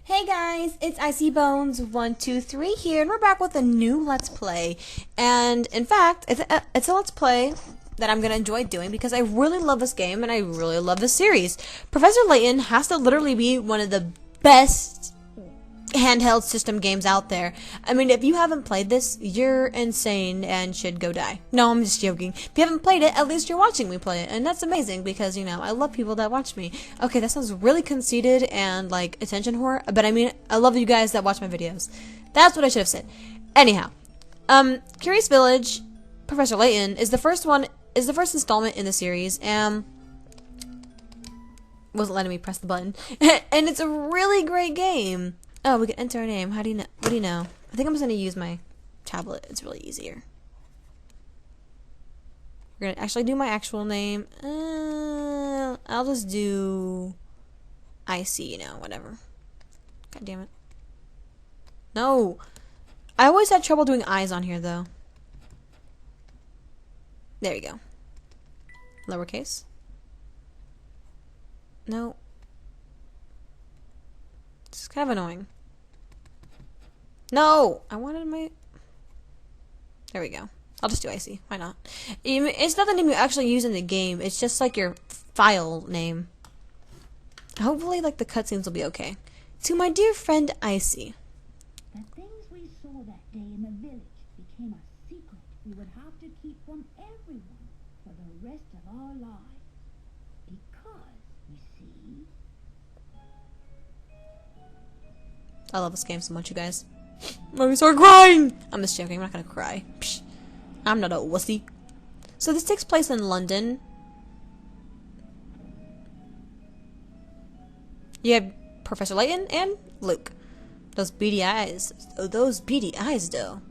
Hey guys, it's Icy Bones 123 here, and we're back with a new Let's Play. And in fact, it's a Let's Play that I'm gonna enjoy doing because I really love this game and I really love this series. Professor Layton has to literally be one of the best handheld system games out there. I mean, if you haven't played this, you're insane and should go die. No, I'm just joking. If you haven't played it, at least you're watching me play it, and that's amazing because, you know, I love people that watch me. Okay, that sounds really conceited and, like, attention whore, but I mean, I love you guys that watch my videos. That's what I should have said. Anyhow, Curious Village, Professor Layton, is the first installment in the series, and wasn't letting me press the button. And it's a really great game. Oh, we can enter our name. How do you know? What do you know? I think I'm just going to use my tablet. It's really easier. We're going to actually do my actual name. I'll just do IC, you know, whatever. God damn it. No. I always had trouble doing eyes on here, though. There you go. Lowercase. No. It's kind of annoying. No! I wanted my... There we go. I'll just do IC. Why not? It's not the name you actually use in the game. It's just like your file name. Hopefully, like, the cutscenes will be okay. To my dear friend IC. The things we saw that day in the village became a secret we would have to keep from everyone for the rest of our lives. Because, you see... I love this game so much, you guys. Let me start crying! I'm just joking, I'm not gonna cry. Psh, I'm not a wussy. So this takes place in London. You have Professor Layton and Luke. Those beady eyes. Oh, those beady eyes, though.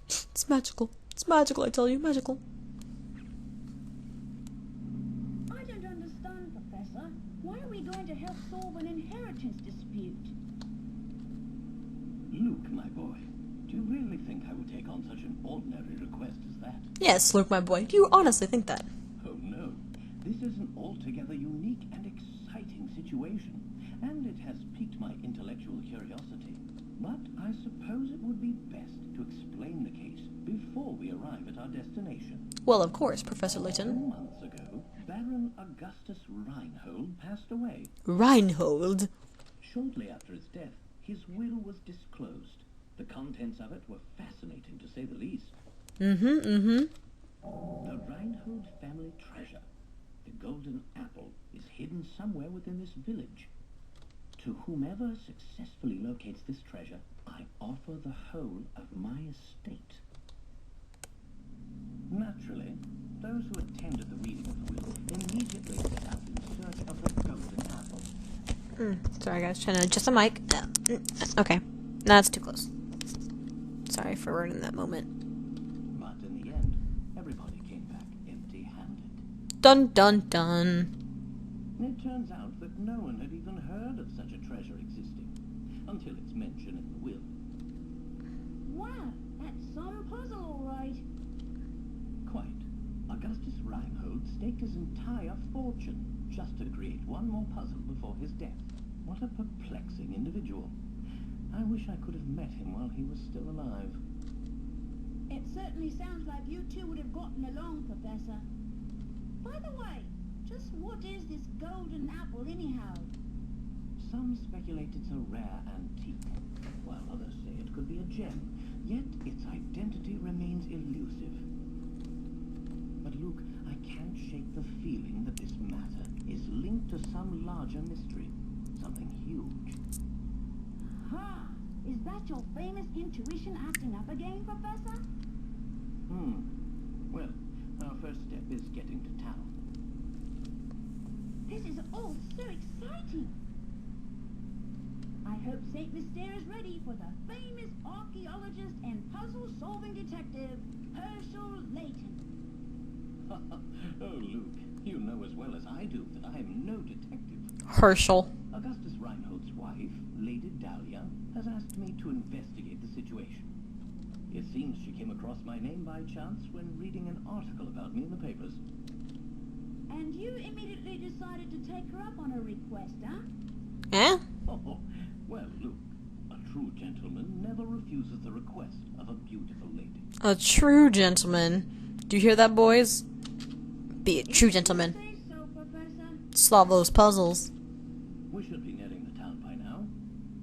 It's magical. It's magical, I tell you. Magical. I don't understand, Professor. Why are we going to help solve an inheritance dispute? Luke, my boy, do you really think I would take on such an ordinary request as that? Yes, Luke, my boy. Do you honestly think that? Oh no, this is an altogether unique and exciting situation, and it has piqued my intellectual curiosity. But I suppose it would be best to explain the case before we arrive at our destination. Well, of course, Professor Layton. 10 months ago, Baron Augustus Reinhold passed away. Reinhold? Shortly after his death, his will was disclosed. The contents of it were fascinating, to say the least. The Reinhold family treasure, the golden apple, is hidden somewhere within this village. To whomever successfully locates this treasure, I offer the whole of my estate. Naturally, those who attended the reading of the will immediately set out in search of the golden apple. Sorry, guys. Trying to adjust the mic. Okay. No, that's too close. Sorry for ruining that moment. But in the end, everybody came back empty-handed. Dun dun dun. It turns out that no one had even heard of such a treasure existing, until it's mentioned in the will. Wow, that's some puzzle, all right. Quite. Augustus Reinhold staked his entire fortune just to create one more puzzle before his death. What a perplexing individual. I wish I could have met him while he was still alive. It certainly sounds like you two would have gotten along, Professor. By the way, just what is this golden apple anyhow? Some speculate it's a rare antique, while others say it could be a gem, yet its identity remains elusive. But Luke, I can't shake the feeling that this matter is linked to some larger mystery, something huge. Ha! Is that your famous intuition acting up again, Professor? Well, our first step is getting to town. This is all so exciting. I hope Saint Mystere is ready for the famous archaeologist and puzzle-solving detective, Herschel Layton. Oh, Luke, you know as well as I do that I am no detective. Herschel. Augustus Reinhold's wife, Lady Dahlia, has asked me to investigate the situation. It seems she came across my name by chance when reading an article about me in the papers. And you immediately decided to take her up on her request, huh? Eh? Oh, well, look, a true gentleman never refuses the request of a beautiful lady. A true gentleman. Do you hear that, boys? Be a true gentleman. Say so, Professor. Solve those puzzles. We should be nearing the town by now.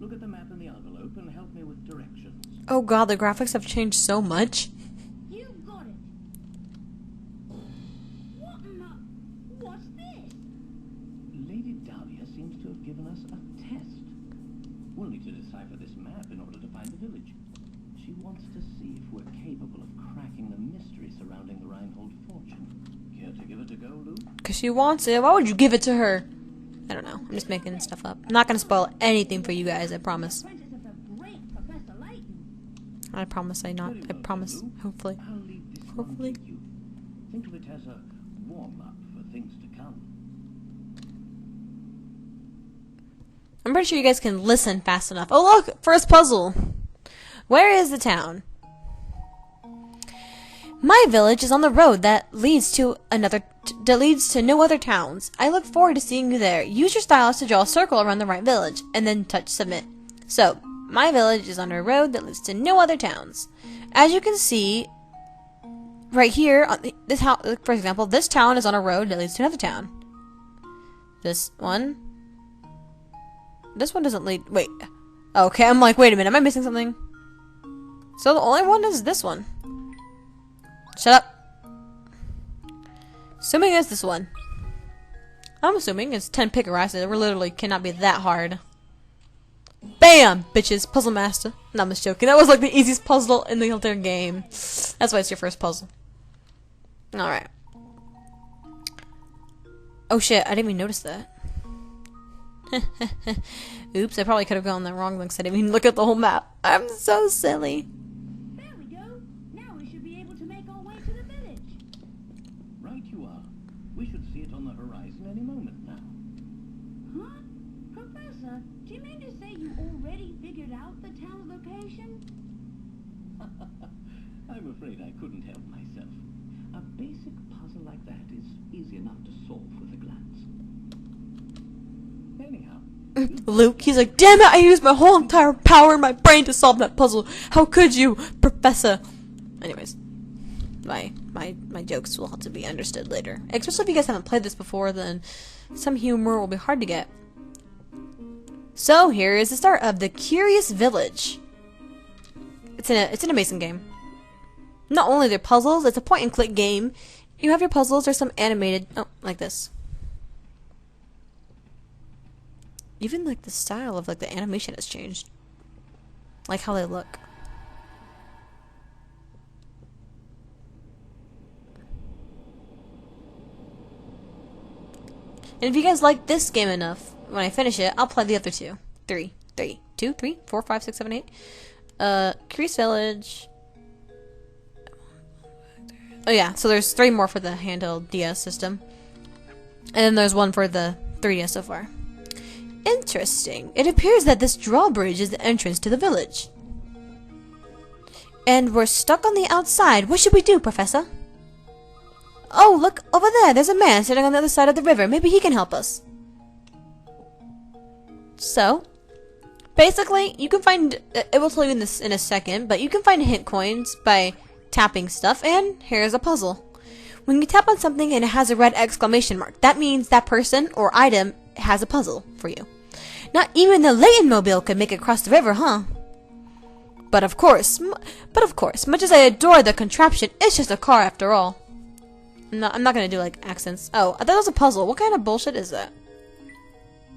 Look at the map in the envelope and help me with directions. Oh god, the graphics have changed so much. You got it. What in the... What's this? Lady Dahlia seems to have given us a test. We'll need to decipher this map in order to find the village. She wants to see if we're capable of cracking the mystery surrounding the Reinhold fortune. Care to give it a go, Luke? Because she wants it. Why would you give it to her? I don't know. I'm just making stuff up. I'm not going to spoil anything for you guys, I promise. Apprentice of the great Professor Layton. I promise I not. Very I well, promise. Luke. Hopefully. I'll leave this Hopefully. one to you. Think of it as a warm-up for things to come. I'm pretty sure you guys can listen fast enough. Oh look! First puzzle! Where is the town? My village is on the road that leads to no other towns. I look forward to seeing you there. Use your stylus to draw a circle around the right village, and then touch submit. So, my village is on a road that leads to no other towns. As you can see, right here, on this house, for example, this town is on a road that leads to another town. This one doesn't lead. Wait. Okay, I'm like, wait a minute, am I missing something? So the only one is this one. Shut up. Assuming it's this one. I'm assuming it's 10 pick rice. It literally cannot be that hard. Bam! Bitches. Puzzle master. No, I'm just joking. That was like the easiest puzzle in the entire game. That's why it's your first puzzle. Alright. Oh shit, I didn't even notice that. Oops, I probably could have gone the wrong link, so I didn't even look at the whole map. I'm so silly. There we go. Now we should be able to make our way to the village. Right you are. We should see it on the horizon any moment now. Huh? Professor, do you mean to say you already figured out the town's location? I'm afraid I couldn't help myself. A basic puzzle like that is easy enough to solve with a glance. Anyhow, Luke, he's like, damn it, I used my whole entire power in my brain to solve that puzzle. How could you, Professor? Anyways, my jokes will have to be understood later. Especially if you guys haven't played this before, then some humor will be hard to get. So here is the start of the Curious Village. It's an amazing game. Not only are there puzzles, it's a point-and-click game. You have your puzzles, there's some animated, oh, like this. Even like the style of like the animation has changed. Like how they look. And if you guys like this game enough, when I finish it, I'll play the other two. 3, 4, 5, 6, 7, 8. Curious Village. Oh yeah, so there's 3 more for the handheld DS system. And then there's 1 for the 3DS so far. Interesting. It appears that this drawbridge is the entrance to the village. And we're stuck on the outside. What should we do, Professor? Oh, look over there. There's a man sitting on the other side of the river. Maybe he can help us. So, basically, you can find... It will tell you this in a second, but you can find hint coins by tapping stuff, and here's a puzzle. When you tap on something and it has a red exclamation mark, that means that person or item has a puzzle for you. Not even the Layton mobile could make it across the river, huh? But of course, much as I adore the contraption, it's just a car after all. I'm not gonna do like accents. Oh, I thought that was a puzzle. What kind of bullshit is that?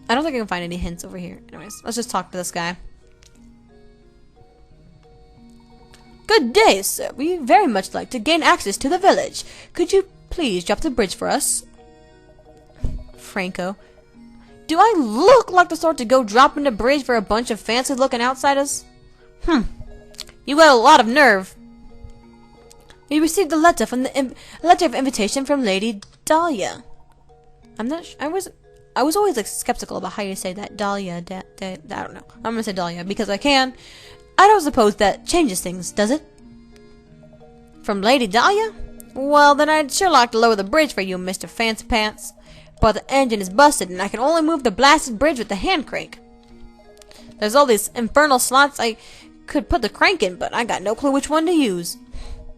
I don't think I can find any hints over here. Anyways, let's just talk to this guy. Good day, sir. We very much like to gain access to the village. Could you please drop the bridge for us? Franco. Do I look like the sort to go dropping the bridge for a bunch of fancy-looking outsiders? You got a lot of nerve. We received a letter from letter of invitation from Lady Dahlia. I'm not. I was always like skeptical about how you say that Dahlia. I don't know. I'm gonna say Dahlia because I can. I don't suppose that changes things, does it? From Lady Dahlia? Well, then I'd sure like to lower the bridge for you, Mr. Fancy Pants. but the engine is busted and I can only move the blasted bridge with the hand crank. There's all these infernal slots I could put the crank in, but I got no clue which one to use.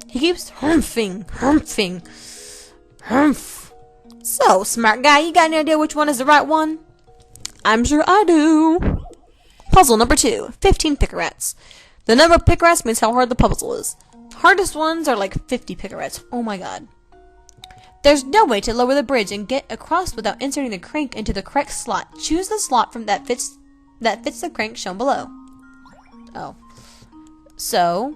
He keeps humph. So, smart guy, you got any idea which one is the right one? I'm sure I do. Puzzle number 2, 15 picarats. The number of picarats means how hard the puzzle is. Hardest ones are like 50 picarats. Oh my god. There's no way to lower the bridge and get across without inserting the crank into the correct slot. Choose the slot from that fits the crank shown below. Oh. So,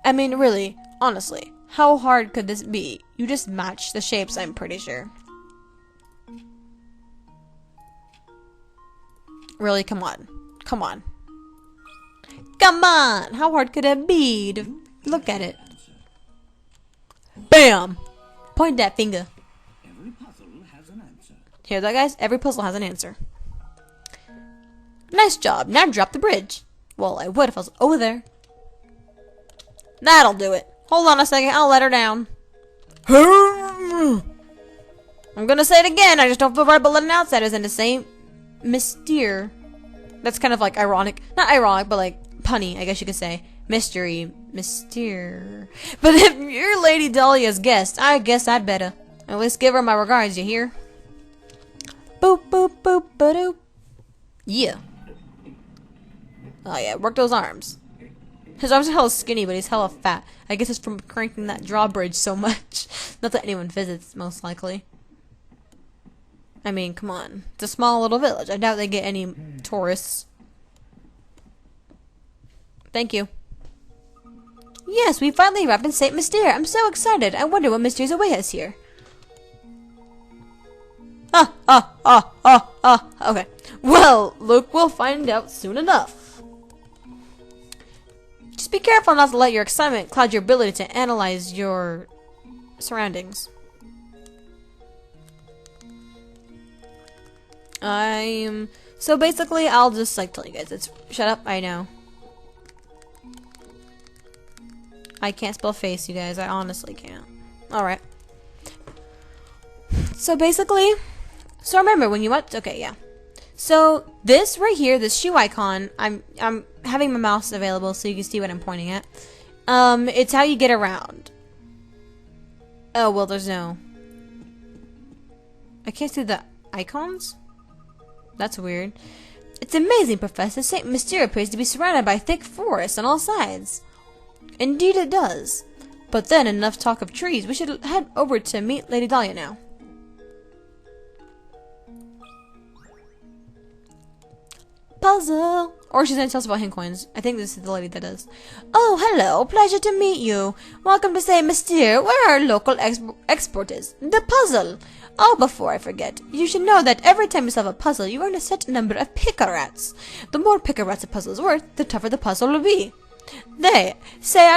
I mean, really, honestly, how hard could this be? You just match the shapes, I'm pretty sure. Really, come on. Come on. Come on! How hard could it be to look at it? BAM! Point that finger. Every puzzle has an answer. Hear that, guys? Every puzzle has an answer. Nice job. Now drop the bridge. Well, I would if I was over there. That'll do it. Hold on a second. I'll let her down. I'm gonna say it again. I just don't feel right about letting outsiders in the same mystere. That's kind of like ironic. Not ironic, but like punny, I guess you could say. Mystery. Mystere. But if you're Lady Dahlia's guest, I guess I'd better. At least give her my regards, you hear? Boop, boop, boop, ba-doop. Yeah. Oh yeah, work those arms. His arms are hella skinny, but he's hella fat. I guess it's from cranking that drawbridge so much. Not that anyone visits, most likely. I mean, come on. It's a small little village. I doubt they get any tourists. Thank you. Yes, we finally arrived in Saint Mystere. I'm so excited. I wonder what mysteries await us here. Okay. Well, Luke, we'll find out soon enough. Just be careful not to let your excitement cloud your ability to analyze your surroundings. So basically, I'll just like tell you guys. Shut up. I know. I can't spell face, you guys. I honestly can't. All right. So basically, remember when you went. Okay, yeah. So this right here, this shoe icon, I'm having my mouse available so you can see what I'm pointing at. It's how you get around. Oh well, there's no. I can't see the icons. That's weird. It's amazing, Professor. Saint Mystere appears to be surrounded by thick forests on all sides. Indeed it does. But then, enough talk of trees. We should head over to meet Lady Dahlia now. Puzzle! Or she's going to tell us about hint coins. I think this is the lady that does. Oh, hello. Pleasure to meet you. Welcome to Saint Mystere, where our local export is. The puzzle. Oh, before I forget, you should know that every time you solve a puzzle, you earn a set number of picarats. The more picarats a puzzle is worth, the tougher the puzzle will be. They say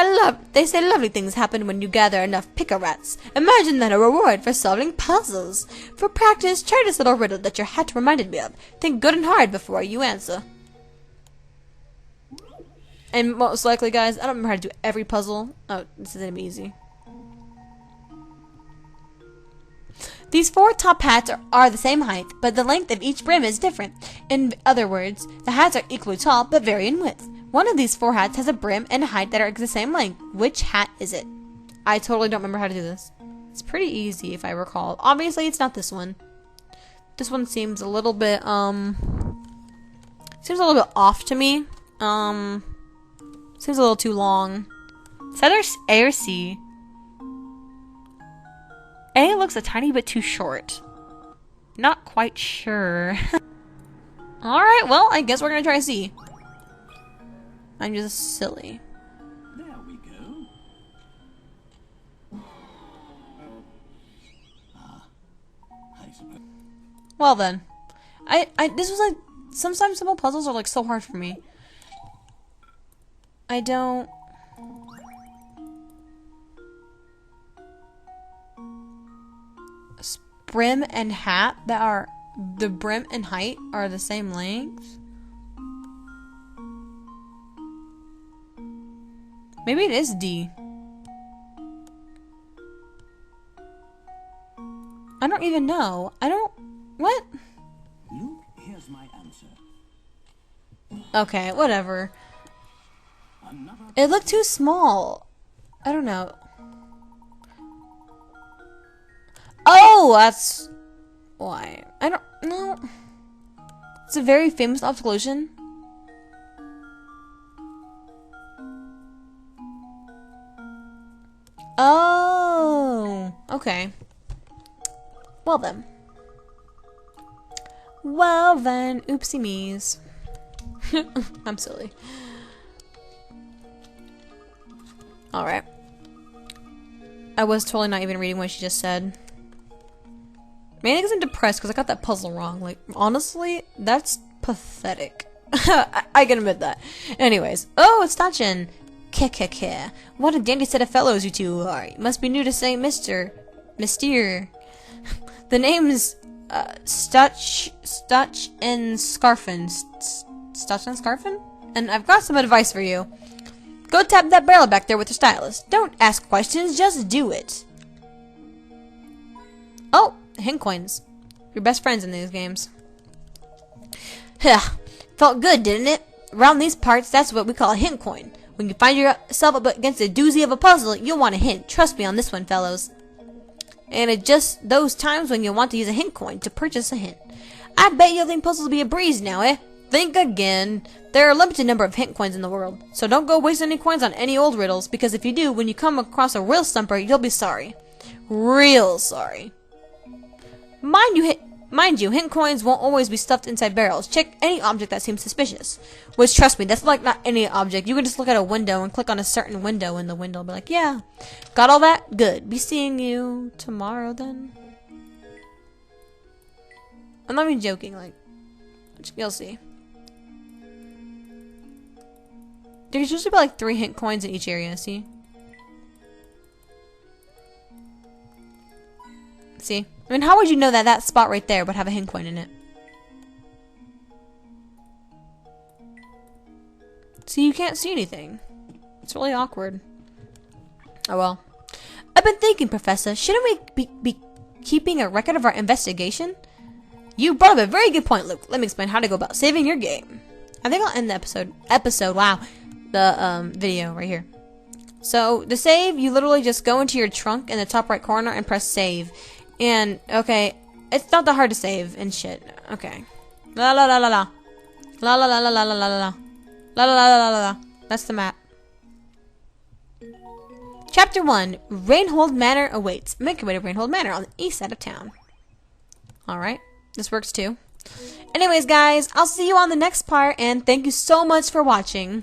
lovely things happen when you gather enough picarats. Imagine that a reward for solving puzzles. For practice, try this little riddle that your hat reminded me of. Think good and hard before you answer. And most likely, guys, I don't remember how to do every puzzle. Oh, this is gonna be easy. These 4 top hats are the same height, but the length of each brim is different. In other words, the hats are equally tall, but vary in width. One of these 4 hats has a brim and a height that are the same length. Which hat is it? I totally don't remember how to do this. It's pretty easy if I recall. Obviously, it's not this one. This one seems a little bit, seems a little bit off to me. Seems a little too long. It's either A or C. A looks a tiny bit too short. Not quite sure. Alright, well, I guess we're gonna try C. I'm just silly. There we go. I suppose. Well then. This was like, sometimes simple puzzles are like so hard for me. I don't... Brim and hat that are, the brim and height are the same length? Maybe it is D. I don't even know. I don't... What? Luke, here's my answer. Okay, whatever. Another It looked too small. I don't know. Oh, that's why. I don't know. It's a very famous optical illusion. Oh, okay. Well then. Well then, oopsie me's. I'm silly. Alright. I was totally not even reading what she just said. Maybe because I'm depressed because I got that puzzle wrong. Like, honestly, that's pathetic. I can admit that. Anyways. Oh, it's Tachin. Kekeke. What a dandy set of fellows you two are. You must be new to St. Mysteer. The name's Stutch and Scarfin. Stutch and Scarfin? And I've got some advice for you. Go tap that barrel back there with your stylus. Don't ask questions, just do it. Oh, hint coins. You're best friends in these games. Felt good, didn't it? Around these parts, that's what we call a hint coin. When you find yourself up against a doozy of a puzzle, you'll want a hint. Trust me on this one, fellows. And it's just those times when you want to use a hint coin to purchase a hint. I bet you'll think puzzles will be a breeze now, eh? Think again. There are a limited number of hint coins in the world, so don't go waste any coins on any old riddles, because if you do, when you come across a real stumper, you'll be sorry. Real sorry. Mind you, hint coins won't always be stuffed inside barrels. Check any object that seems suspicious. Which, trust me, that's like not any object. You can just look at a window and click on a certain window, and the window will be like, yeah. Got all that? Good. Be seeing you tomorrow, then. I'm not even joking, like, you'll see. There's usually about like 3 hint coins in each area, see? See? I mean, how would you know that that spot right there would have a hint coin in it? See, you can't see anything. It's really awkward. Oh well. I've been thinking, Professor, shouldn't we be keeping a record of our investigation? You brought up a very good point, Luke. Let me explain how to go about saving your game. I think I'll end the episode, wow. The video right here. So to save, you literally just go into your trunk in the top right corner and press save. And okay, it's not that hard to save and shit. Okay. La la la la la. La la la la la la la la. La la la la la la. That's the map. Chapter 1. Rainhold Manor awaits. Make your way to Rainhold Manor on the east side of town. Alright. This works too. Anyways, guys, I'll see you on the next part, and thank you so much for watching.